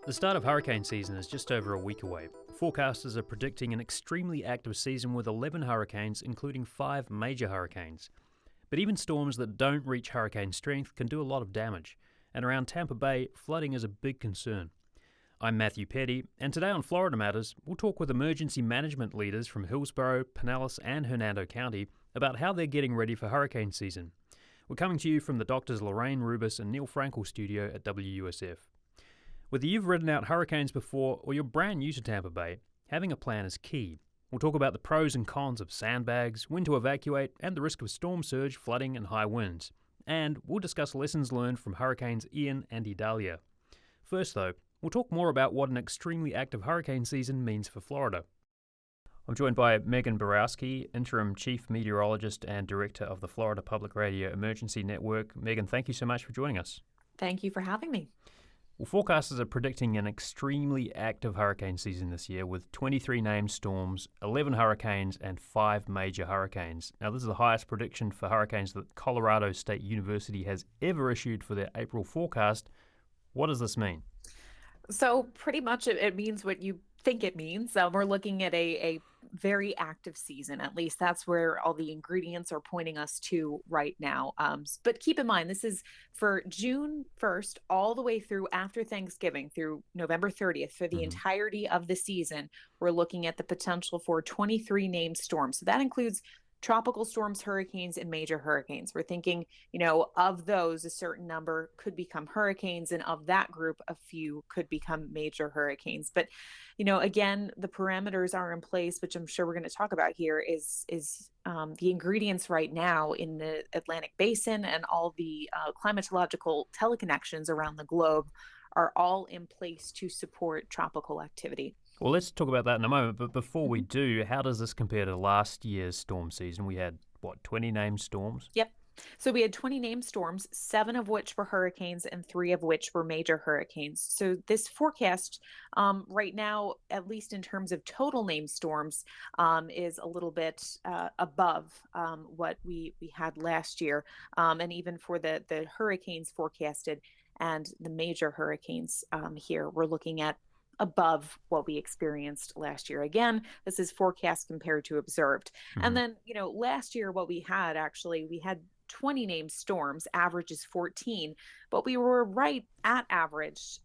The start of hurricane season is just over a week away. Forecasters are predicting an extremely active season with 11 hurricanes, including 5 major hurricanes. But even storms that don't reach hurricane strength can do a lot of damage, and around Tampa Bay, flooding is a big concern. I'm Matthew Petty, and today on Florida Matters, we'll talk with emergency management leaders from Hillsborough, Pinellas and Hernando County about how they're getting ready for hurricane season. We're coming to you from the doctors Lorraine Rubis and Neil Frankel studio at WUSF. Whether you've ridden out hurricanes before or you're brand new to Tampa Bay, having a plan is key. We'll talk about the pros and cons of sandbags, when to evacuate, and the risk of storm surge, flooding and high winds. And we'll discuss lessons learned from Hurricanes Ian and Idalia. First though, we'll talk more about what an extremely active hurricane season means for Florida. I'm joined by Megan Borowski, Interim Chief Meteorologist and Director of the Florida Public Radio Emergency Network. Megan, thank you so much for joining us. Thank you for having me. Well, forecasters are predicting an extremely active hurricane season this year with 23 named storms, 11 hurricanes, and 5 major hurricanes. Now, this is the highest prediction for hurricanes that Colorado State University has ever issued for their April forecast. What does this mean? So pretty much it means what you think it means. We're looking at a very active season. At least that's where all the ingredients are pointing us to right now. But keep in mind, this is for June 1st all the way through after Thanksgiving through November 30th. For the entirety of the season, we're looking at the potential for 23 named storms. So that includes tropical storms, hurricanes, and major hurricanes. We're thinking, of those, a certain number could become hurricanes, and of that group, a few could become major hurricanes. But, again, the parameters are in place, which I'm sure we're going to talk about here, is the ingredients right now in the Atlantic Basin and all the climatological teleconnections around the globe are all in place to support tropical activity. Well, let's talk about that in a moment, but before we do, how does this compare to last year's storm season? We had, 20 named storms? Yep. So we had 20 named storms, 7 of which were hurricanes and 3 of which were major hurricanes. So this forecast right now, at least in terms of total named storms, is a little bit above what we had last year. And even for the hurricanes forecasted and the major hurricanes here, we're looking at above what we experienced last year. Again, this is forecast compared to observed. And then, last year, what we had 20 named storms, average is 14, but we were right at average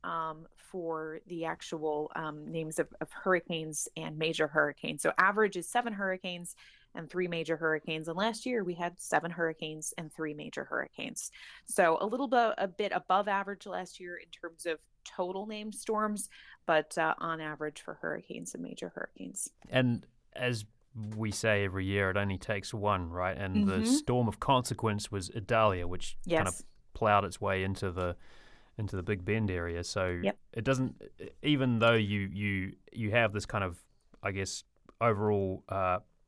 for the actual names of hurricanes and major hurricanes. So average is 7 hurricanes and 3 major hurricanes. And last year we had 7 hurricanes and 3 major hurricanes. So a bit above average last year in terms of total named storms, but on average for hurricanes and major hurricanes. And as we say every year, it only takes one, right? And the storm of consequence was Idalia, which kind of plowed its way into the Big Bend area. So it doesn't, even though you have this kind of, I guess, overall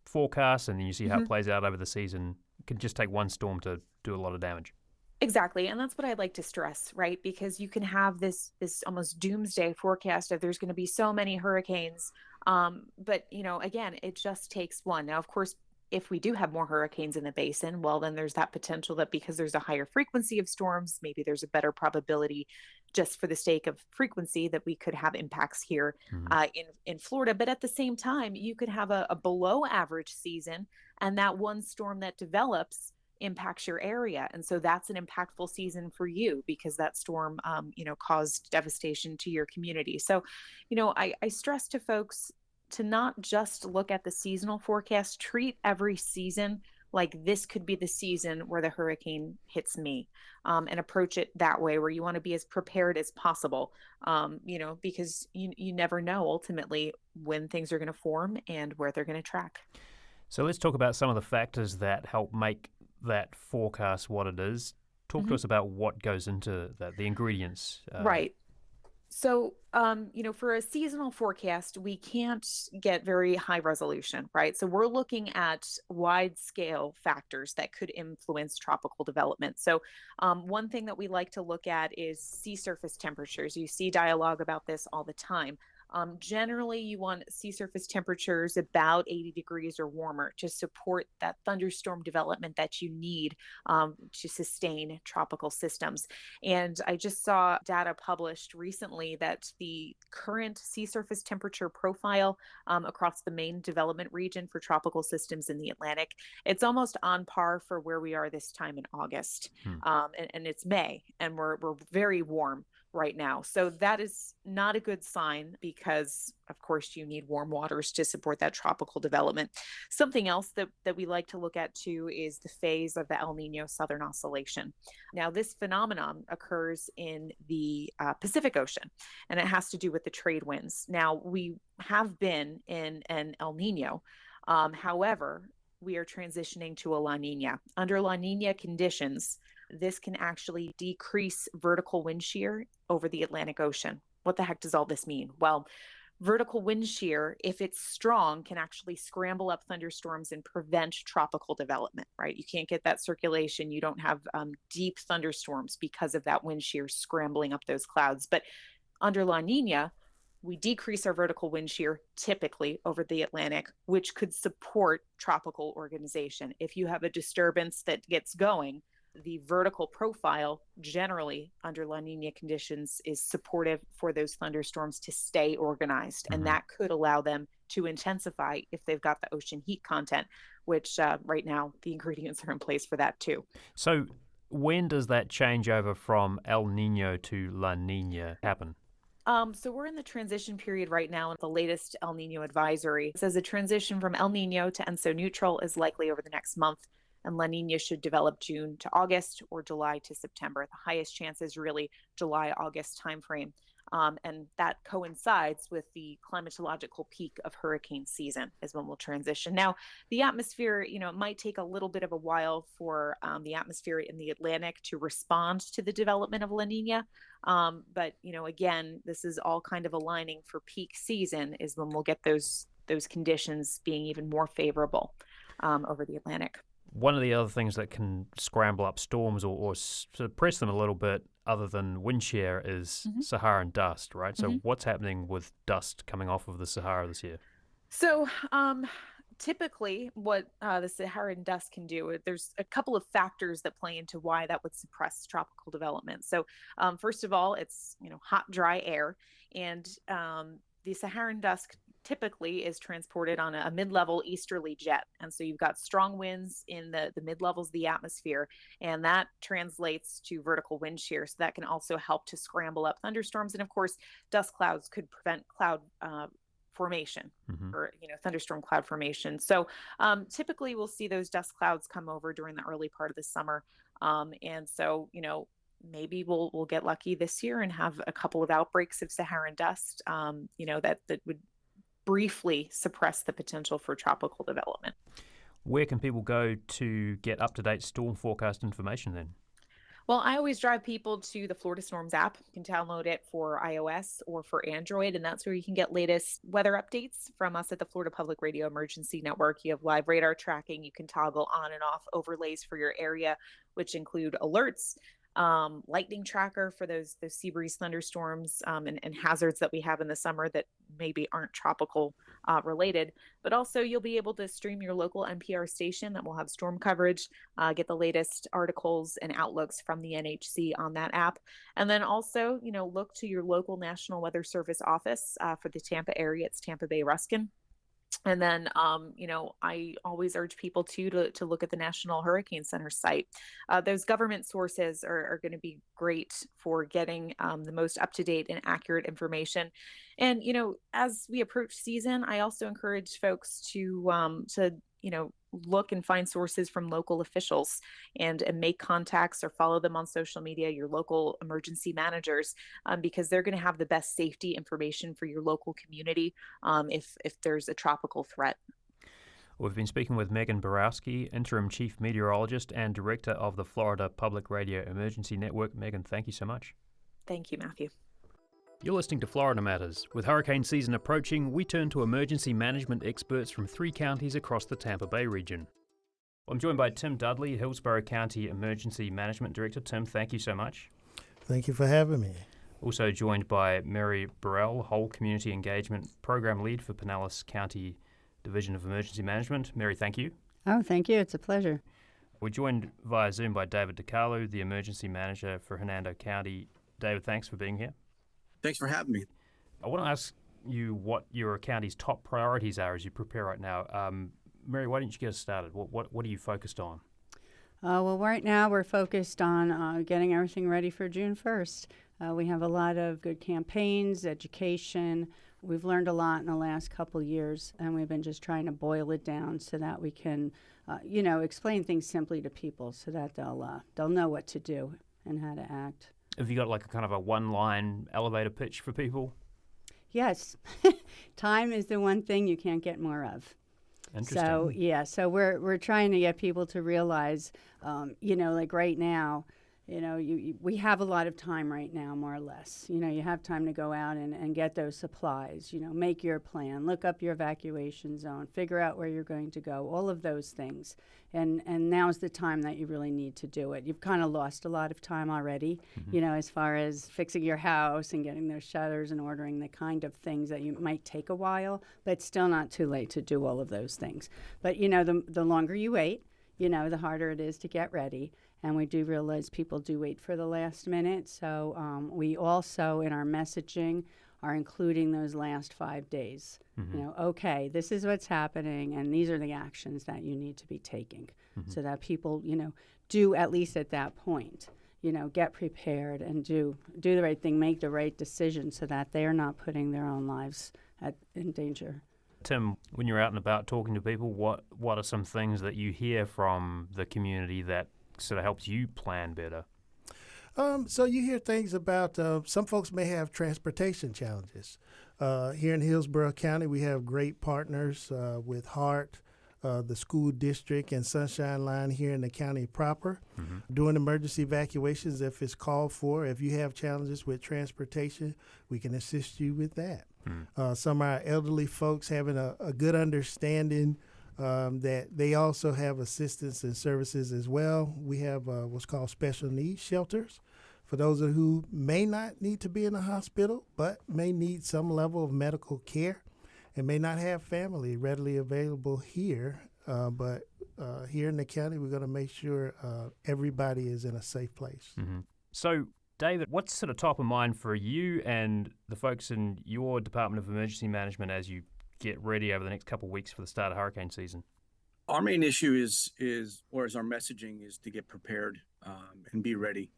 forecast, and then you see how it plays out over the season, it can just take one storm to do a lot of damage. Exactly. And that's what I'd like to stress, right? Because you can have this almost doomsday forecast of there's going to be so many hurricanes. But, again, it just takes one. Now, of course, if we do have more hurricanes in the basin, well, then there's that potential that because there's a higher frequency of storms, maybe there's a better probability just for the sake of frequency that we could have impacts here in Florida. But at the same time, you could have a below average season, and that one storm that develops impacts your area. And so that's an impactful season for you because that storm, caused devastation to your community. So, I stress to folks to not just look at the seasonal forecast, treat every season like this could be the season where the hurricane hits me, and approach it that way, where you want to be as prepared as possible, because you never know ultimately when things are going to form and where they're going to track. So let's talk about some of the factors that help make that forecast what it is. Talk to us about what goes into that, the ingredients. Right. So, for a seasonal forecast, we can't get very high resolution, right? So we're looking at wide scale factors that could influence tropical development. So one thing that we like to look at is sea surface temperatures. You see dialogue about this all the time. Generally, you want sea surface temperatures about 80 degrees or warmer to support that thunderstorm development that you need to sustain tropical systems. And I just saw data published recently that the current sea surface temperature profile across the main development region for tropical systems in the Atlantic, it's almost on par for where we are this time in August. And it's May, and we're very warm right now. So that is not a good sign because, of course, you need warm waters to support that tropical development. Something else that we like to look at too is the phase of the El Nino Southern Oscillation. Now, this phenomenon occurs in the Pacific Ocean, and it has to do with the trade winds. Now, we have been in an El Nino. However, we are transitioning to a La Nina. Under La Nina conditions, this can actually decrease vertical wind shear over the Atlantic Ocean. What the heck does all this mean? Well, vertical wind shear, if it's strong, can actually scramble up thunderstorms and prevent tropical development, right? You can't get that circulation. You don't have deep thunderstorms because of that wind shear scrambling up those clouds. But under La Nina, we decrease our vertical wind shear typically over the Atlantic, which could support tropical organization. If you have a disturbance that gets going, the vertical profile generally under La Nina conditions is supportive for those thunderstorms to stay organized. And that could allow them to intensify if they've got the ocean heat content, which right now the ingredients are in place for that too. So when does that change over from El Nino to La Nina happen? So we're in the transition period right now, and the latest El Nino advisory says a transition from El Nino to ENSO neutral is likely over the next month, and La Nina should develop June to August or July to September. The highest chance is really July-August timeframe. And that coincides with the climatological peak of hurricane season is when we'll transition. Now, the atmosphere, it might take a little bit of a while for the atmosphere in the Atlantic to respond to the development of La Nina. But, again, this is all kind of aligning for peak season is when we'll get those conditions being even more favorable over the Atlantic. One of the other things that can scramble up storms or suppress them a little bit, other than wind shear, is Saharan dust, right? So what's happening with dust coming off of the Sahara this year? So typically what the Saharan dust can do, there's a couple of factors that play into why that would suppress tropical development. So first of all, it's hot, dry air, and the Saharan dust typically is transported on a mid-level easterly jet. And so you've got strong winds in the mid-levels of the atmosphere, and that translates to vertical wind shear. So that can also help to scramble up thunderstorms. And of course, dust clouds could prevent cloud formation or thunderstorm cloud formation. So typically we'll see those dust clouds come over during the early part of the summer. And so, maybe we'll get lucky this year and have a couple of outbreaks of Saharan dust, that would briefly suppress the potential for tropical development. Where can people go to get up-to-date storm forecast information then? Well, I always drive people to the Florida Storms app. You can download it for iOS or for Android, and that's where you can get latest weather updates from us at the Florida Public Radio Emergency Network. You have live radar tracking. You can toggle on and off overlays for your area, which include alerts, lightning tracker for those sea breeze thunderstorms and hazards that we have in the summer that maybe aren't tropical related. But also you'll be able to stream your local NPR station that will have storm coverage, get the latest articles and outlooks from the NHC on that app. And then also, look to your local National Weather Service office for the Tampa area. It's Tampa Bay Ruskin. And then, I always urge people to look at the National Hurricane Center site. Those government sources are going to be great for getting the most up-to-date and accurate information. And, as we approach season, I also encourage folks to look and find sources from local officials and make contacts or follow them on social media, your local emergency managers, because they're going to have the best safety information for your local community if there's a tropical threat. We've been speaking with Megan Borowski, interim chief meteorologist and director of the Florida Public Radio Emergency Network. Megan, thank you so much. Thank you, Matthew. You're listening to Florida Matters. With hurricane season approaching, we turn to emergency management experts from 3 counties across the Tampa Bay region. I'm joined by Tim Dudley, Hillsborough County Emergency Management Director. Tim, thank you so much. Thank you for having me. Also joined by Mary Burrell, Whole Community Engagement Program Lead for Pinellas County Division of Emergency Management. Mary, thank you. Oh, thank you. It's a pleasure. We're joined via Zoom by David DeCarlo, the Emergency Manager for Hernando County. David, thanks for being here. Thanks for having me. I want to ask you what your county's top priorities are as you prepare right now. Mary, why don't you get us started? What are you focused on? Well, right now we're focused on getting everything ready for June 1st. We have a lot of good campaigns, education. We've learned a lot in the last couple years, and we've been just trying to boil it down so that we can, explain things simply to people so that they'll know what to do and how to act. Have you got like a kind of a one-line elevator pitch for people? Yes. Time is the one thing you can't get more of. Interesting. So we're trying to get people to realize, like right now, we have a lot of time right now, more or less. You have time to go out and get those supplies, make your plan, look up your evacuation zone, figure out where you're going to go, all of those things. And now's the time that you really need to do it. You've kind of lost a lot of time already, as far as fixing your house and getting those shutters and ordering the kind of things that you might take a while, but it's still not too late to do all of those things. But, the longer you wait, the harder it is to get ready. And we do realize people do wait for the last minute. So we also, in our messaging, are including those last 5 days. Okay, this is what's happening, and these are the actions that you need to be taking so that people, do at least at that point, get prepared and do the right thing, make the right decision so that they're not putting their own lives in danger. Tim, when you're out and about talking to people, what are some things that you hear from the community that sort of helps you plan better? So you hear things about some folks may have transportation challenges. Here in Hillsborough County, we have great partners with HART, the school district, and Sunshine Line here in the county proper. Doing emergency evacuations if it's called for. If you have challenges with transportation, we can assist you with that. Some of our elderly folks having a good understanding that they also have assistance and services as well. We have what's called special needs shelters for those who may not need to be in a hospital but may need some level of medical care and may not have family readily available here. But here in the county, we're going to make sure everybody is in a safe place. So, David, what's sort of top of mind for you and the folks in your Department of Emergency Management as you get ready over the next couple of weeks for the start of hurricane season? Our main issue is our messaging is to get prepared and be ready.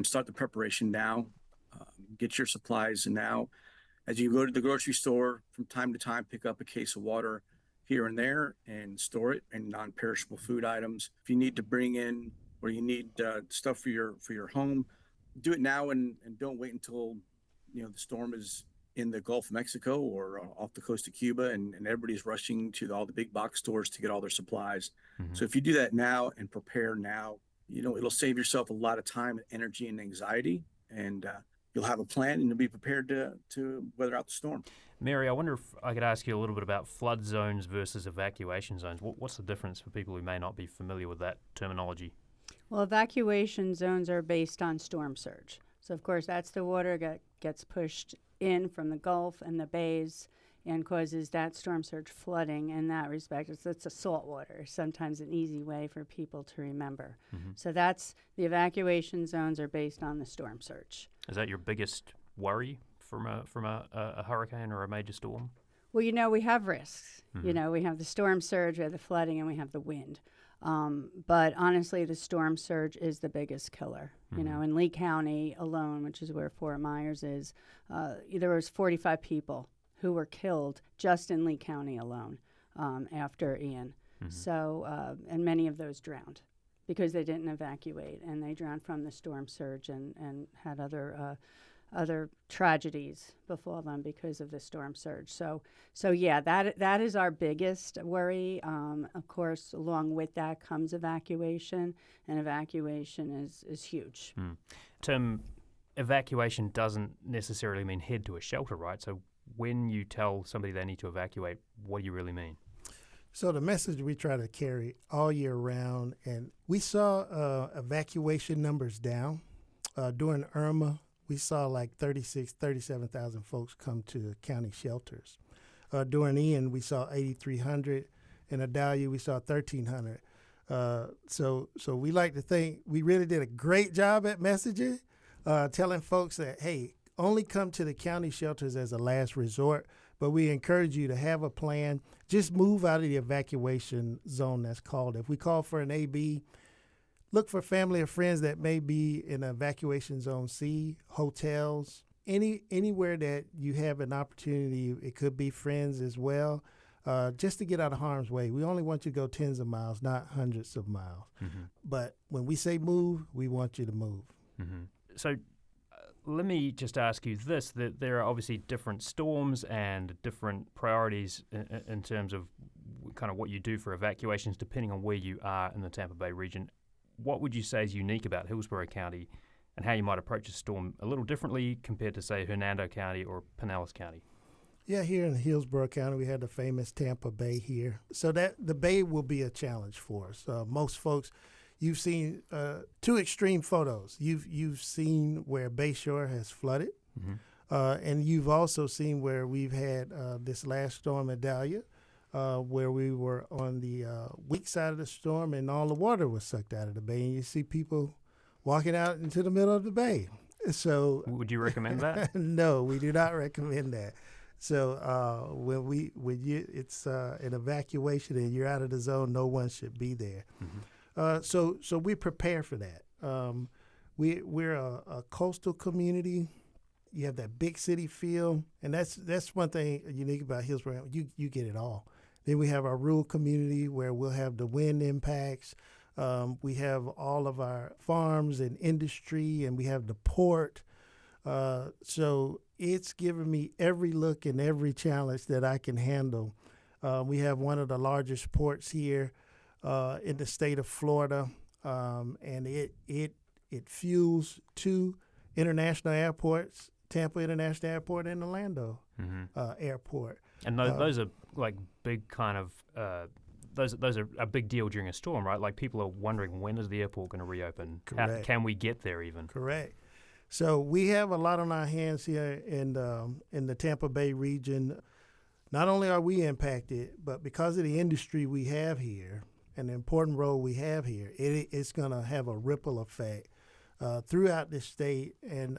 Start the preparation now. Get your supplies now. As you go to the grocery store, from time to time, pick up a case of water here and there and store it in non-perishable food items. If you need to bring in or you need stuff for your home, do it now and don't wait until the storm is in the Gulf of Mexico or off the coast of Cuba and everybody's rushing to all the big box stores to get all their supplies. So if you do that now and prepare now, it'll save yourself a lot of time, energy, and anxiety, and you'll have a plan and you'll be prepared to weather out the storm. Mary, I wonder if I could ask you a little bit about flood zones versus evacuation zones. What's the difference for people who may not be familiar with that terminology? Well, evacuation zones are based on storm surge. So, of course, that's the water that gets pushed in from the Gulf and the bays and causes that storm surge flooding. In that respect, it's a salt water, sometimes an easy way for people to remember. So that's the evacuation zones are based on the storm surge. Is that your biggest worry from a hurricane or a major storm? Well, we have risks. We have the storm surge, we have the flooding, and we have the wind. But honestly, the storm surge is the biggest killer. In Lee County alone, which is where Fort Myers is, there was 45 people who were killed just in Lee County alone after Ian. So, and many of those drowned because they didn't evacuate, and they drowned from the storm surge and had other tragedies befall them because of the storm surge. So yeah, that is our biggest worry. Of course, along with that comes evacuation, and evacuation is huge. Tim, evacuation doesn't necessarily mean head to a shelter, right? So when you tell somebody they need to evacuate, what do you really mean? So the message we try to carry all year round, and we saw evacuation numbers down during Irma. we saw like 37,000 folks come to county shelters. During Ian, we saw 8,300. In Idalia, we saw 1,300. So we like to think we really did a great job at messaging, telling folks that, hey, only come to the county shelters as a last resort, but we encourage you to have a plan. Just move out of the evacuation zone that's called. If we call for an AB, look for family or friends that may be in evacuation zone C, hotels, anywhere that you have an opportunity. It could be friends as well, just to get out of harm's way. We only want you to go tens of miles, not hundreds of miles. Mm-hmm. But when we say move, we want you to move. Mm-hmm. So let me just ask you this, that there are obviously different storms and different priorities in terms of kind of what you do for evacuations depending on where you are in the Tampa Bay region. What would you say is unique about Hillsborough County and how you might approach a storm a little differently compared to, say, Hernando County or Pinellas County? Yeah, here in Hillsborough County, we had the famous Tampa Bay here. So that the Bay will be a challenge for us. Most folks, you've seen two extreme photos. You've seen where Bayshore has flooded, mm-hmm. And you've also seen where we've had this last storm at Dahlia, where we were on the weak side of the storm and all the water was sucked out of the bay. And you see people walking out into the middle of the bay. So would you recommend that? No, we do not recommend that. So it's an evacuation and you're out of the zone, no one should be there. Mm-hmm. So we prepare for that. We're a coastal community. You have that big city feel, and that's one thing unique about Hillsborough. You get it all. Then we have our rural community where we'll have the wind impacts. We have all of our farms and industry, and we have the port. So it's given me every look and every challenge that I can handle. We have one of the largest ports here in the state of Florida, and it fuels two international airports, Tampa International Airport and Orlando mm-hmm. Airport. And those are like big kind of those are a big deal during a storm, right? Like people are wondering, when is the airport going to reopen? Correct. Can we get there even? Correct. So we have a lot on our hands here in the Tampa Bay region. Not only are we impacted, but because of the industry we have here and the important role we have here, it's going to have a ripple effect throughout the state and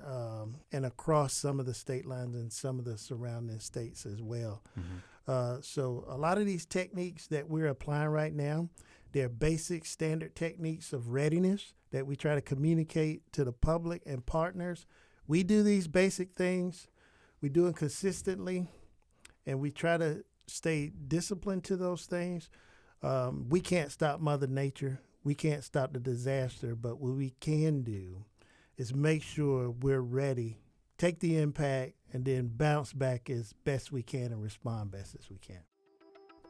across some of the state lines and some of the surrounding states as well. Mm-hmm. So a lot of these techniques that we're applying right now, they're basic standard techniques of readiness that we try to communicate to the public and partners. We do these basic things. We do them consistently, and we try to stay disciplined to those things. We can't stop Mother Nature. We can't stop the disaster, but what we can do is make sure we're ready, take the impact, and then bounce back as best we can and respond best as we can.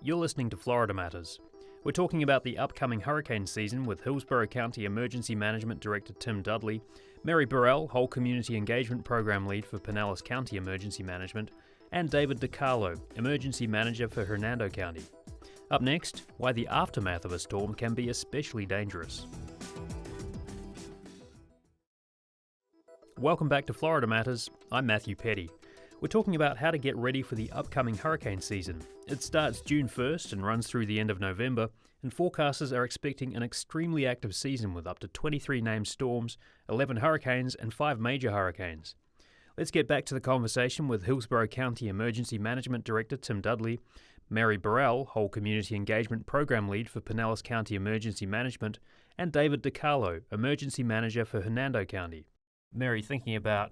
You're listening to Florida Matters. We're talking about the upcoming hurricane season with Hillsborough County Emergency Management Director Tim Dudley, Mary Burrell, Whole Community Engagement Program Lead for Pinellas County Emergency Management, and David DiCarlo, Emergency Manager for Hernando County. Up next, why the aftermath of a storm can be especially dangerous. Welcome back to Florida Matters. I'm Matthew Petty. We're talking about how to get ready for the upcoming hurricane season. It starts June 1st and runs through the end of November, and forecasters are expecting an extremely active season with up to 23 named storms, 11 hurricanes, and 5 major hurricanes. Let's get back to the conversation with Hillsborough County Emergency Management Director Tim Dudley, Mary Burrell, Whole Community Engagement Program Lead for Pinellas County Emergency Management, and David DiCarlo, Emergency Manager for Hernando County. Mary, thinking about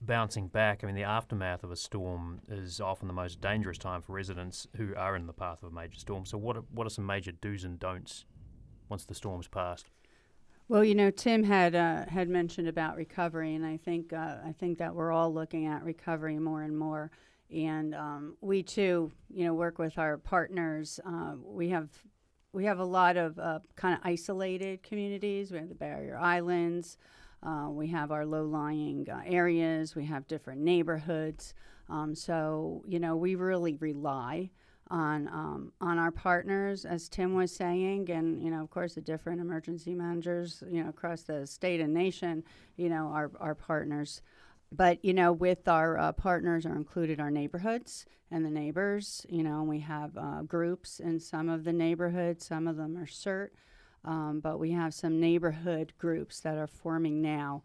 bouncing back, I mean, the aftermath of a storm is often the most dangerous time for residents who are in the path of a major storm. So what are some major do's and don'ts once the storm's passed? Well, Tim had mentioned about recovery, and I think that we're all looking at recovery more and more. And we too, work with our partners. We have a lot of kind of isolated communities. We have the barrier islands. We have our low-lying areas. We have different neighborhoods. So we really rely on our partners, as Tim was saying, and of course the different emergency managers across the state and nation. Our partners. But, with our partners are included our neighborhoods and the neighbors, and we have groups in some of the neighborhoods. Some of them are CERT, but we have some neighborhood groups that are forming now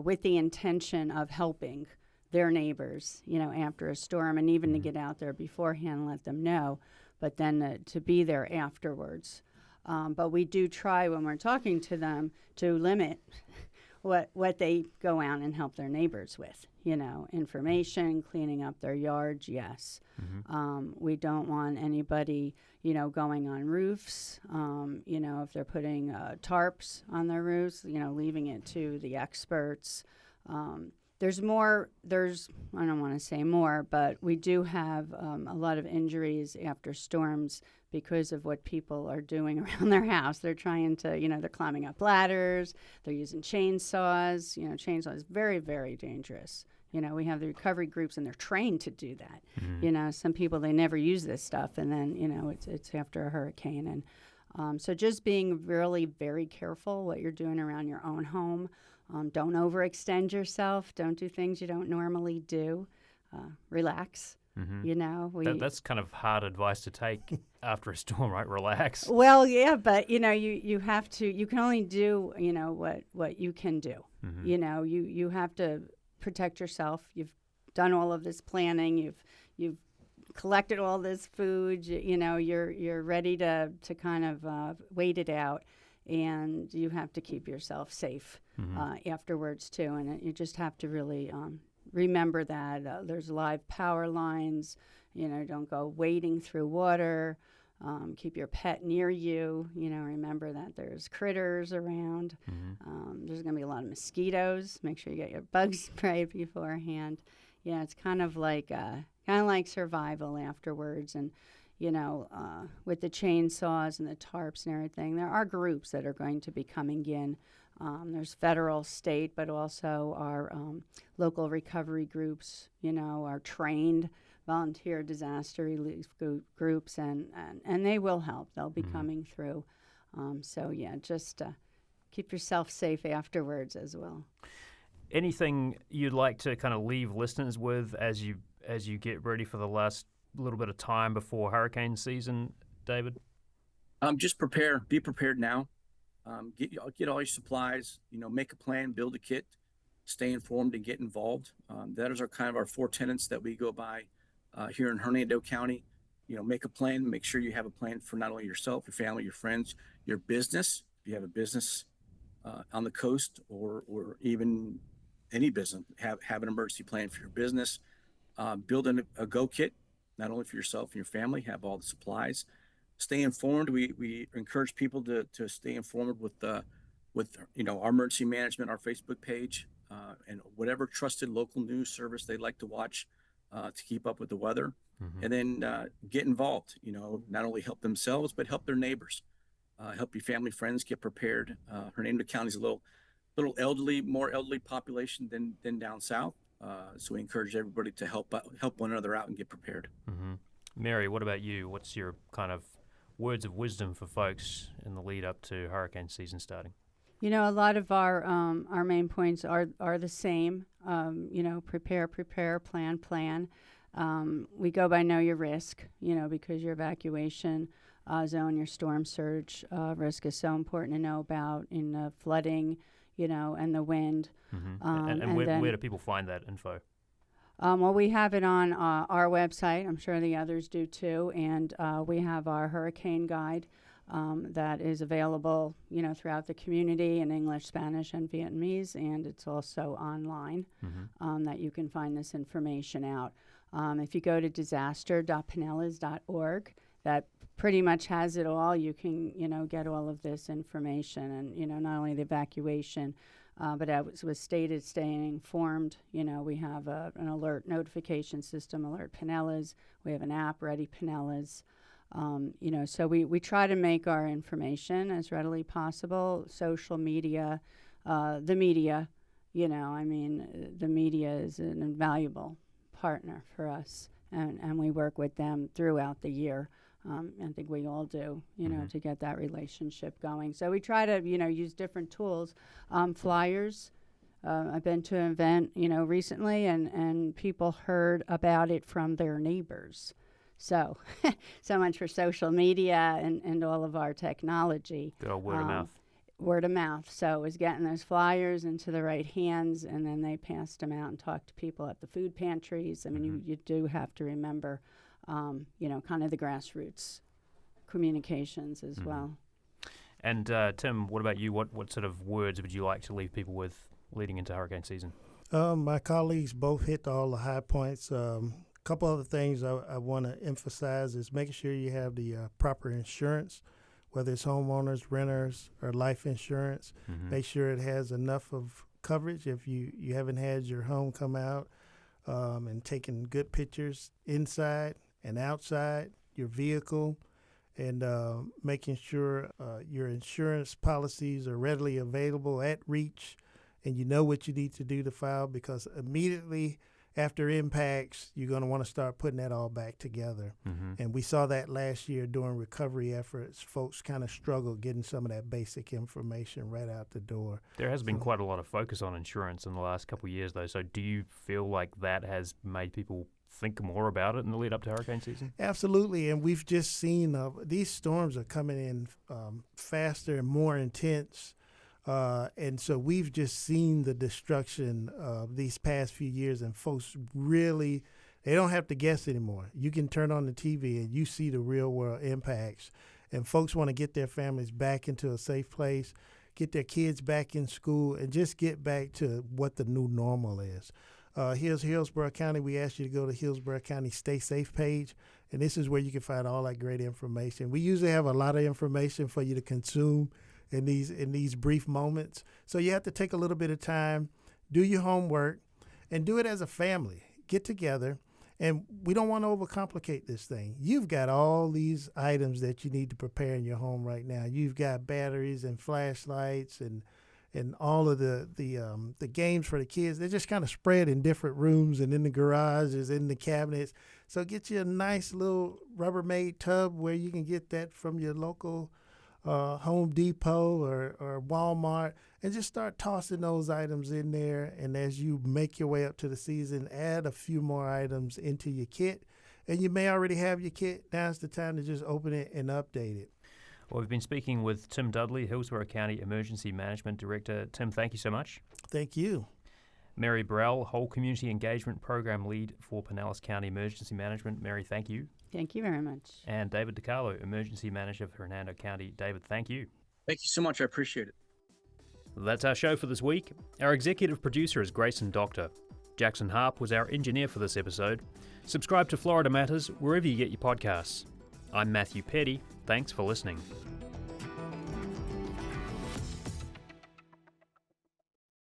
with the intention of helping their neighbors, after a storm, and even to get out there beforehand and let them know, but then to be there afterwards. But we do try when we're talking to them to limit what they go out and help their neighbors with, information, cleaning up their yards, yes. We don't want anybody, going on roofs, if they're putting tarps on their roofs, leaving it to the experts. I don't want to say more, but we do have a lot of injuries after storms because of what people are doing around their house. They're trying to, they're climbing up ladders, they're using chainsaws. Chainsaws, very, very dangerous. We have the recovery groups and they're trained to do that. Some people, they never use this stuff, and then, it's after a hurricane. And so just being really very careful what you're doing around your own home. Don't overextend yourself. Don't do things you don't normally do. Relax. That's kind of hard advice to take after a storm, right? Relax. Well, yeah, but you have to. You can only do what you can do. You have to protect yourself. You've done all of this planning. You've collected all this food. You're ready to kind of wait it out. And you have to keep yourself safe afterwards, too. And you just have to really remember that. There's live power lines. Don't go wading through water. Keep your pet near you. Remember that there's critters around. There's going to be a lot of mosquitoes. Make sure you get your bug spray beforehand. Yeah, it's kind of like survival afterwards. And with the chainsaws and the tarps and everything, there are groups that are going to be coming in. There's federal, state, but also our local recovery groups, our trained volunteer disaster relief groups, and they will help. They'll be coming through. Just keep yourself safe afterwards as well. Anything you'd like to kind of leave listeners with as you get ready for the last little bit of time before hurricane season, David? Just prepare. Be prepared now. Get all your supplies. Make a plan, build a kit, stay informed, and get involved. That is our 4 tenets that we go by here in Hernando County. Make a plan. Make sure you have a plan for not only yourself, your family, your friends, your business. If you have a business on the coast or even any business, have an emergency plan for your business. Build a go kit. Not only for yourself and your family, have all the supplies. Stay informed. We encourage people to stay informed with our emergency management, our Facebook page, and whatever trusted local news service they'd like to watch to keep up with the weather. And then get involved. Not only help themselves, but help their neighbors. Help your family, friends get prepared. Hernando County's a little more elderly population than down south. So we encourage everybody to help one another out and get prepared. Mary, what about you? What's your kind of words of wisdom for folks in the lead up to hurricane season starting? A lot of our main points are the same. Prepare, plan. We go by know your risk, because your evacuation zone, your storm surge risk is so important to know about in the flooding, and the wind. And where do people find that info? Well, we have it on our website. I'm sure the others do too. And we have our hurricane guide that is available, throughout the community in English, Spanish, and Vietnamese. And it's also online that you can find this information out. If you go to disaster.pinellas.org, that pretty much has it all. You can, get all of this information and, not only the evacuation, but as was stated, staying informed. We have an alert notification system, Alert Pinellas. We have an app, Ready Pinellas. So we try to make our information as readily possible. Social media, the media, the media is an invaluable partner for us, and we work with them throughout the year. I think we all do, to get that relationship going. So we try to, use different tools, flyers, I've been to an event, recently, and people heard about it from their neighbors. So, so much for social media and all of our technology. Good old word of mouth. Word of mouth. So it was getting those flyers into the right hands, and then they passed them out and talked to people at the food pantries. I mean, you do have to remember, kind of the grassroots communications as well. And Tim, what about you? What sort of words would you like to leave people with leading into hurricane season? My colleagues both hit all the high points. Couple other things I want to emphasize is making sure you have the proper insurance, whether it's homeowners, renters, or life insurance. Make sure it has enough of coverage if you haven't had your home come out, and taking good pictures inside and outside your vehicle, and making sure your insurance policies are readily available at reach, and you know what you need to do to file, because immediately after impacts, you're going to want to start putting that all back together. And we saw that last year during recovery efforts. Folks kind of struggled getting some of that basic information right out the door. There has been quite a lot of focus on insurance in the last couple of years, though. So do you feel like that has made people think more about it in the lead up to hurricane season? Absolutely. And we've just seen these storms are coming in faster and more intense. And so we've just seen the destruction of these past few years, and folks really, they don't have to guess anymore. You can turn on the TV and you see the real world impacts, and folks want to get their families back into a safe place, get their kids back in school, and just get back to what the new normal is. Here's Hillsborough County. We ask you to go to Hillsborough County Stay Safe page, and this is where you can find all that great information. We usually have a lot of information for you to consume in these brief moments. So you have to take a little bit of time, do your homework, and do it as a family. Get together, and we don't want to overcomplicate this thing. You've got all these items that you need to prepare in your home right now. You've got batteries and flashlights and all of the games for the kids. They're just kind of spread in different rooms and in the garages, in the cabinets. So get you a nice little Rubbermaid tub where you can get that from your local Home Depot or Walmart, and just start tossing those items in there. And as you make your way up to the season, add a few more items into your kit. And you may already have your kit. Now's the time to just open it and update it. Well, we've been speaking with Tim Dudley, Hillsborough County Emergency Management Director. Tim, thank you so much. Thank you. Mary Burrell, Whole Community Engagement Program Lead for Pinellas County Emergency Management. Mary, thank you. Thank you very much. And David DiCarlo, Emergency Manager for Hernando County. David, thank you. Thank you so much. I appreciate it. That's our show for this week. Our executive producer is Grayson Doctor. Jackson Harp was our engineer for this episode. Subscribe to Florida Matters wherever you get your podcasts. I'm Matthew Petty. Thanks for listening.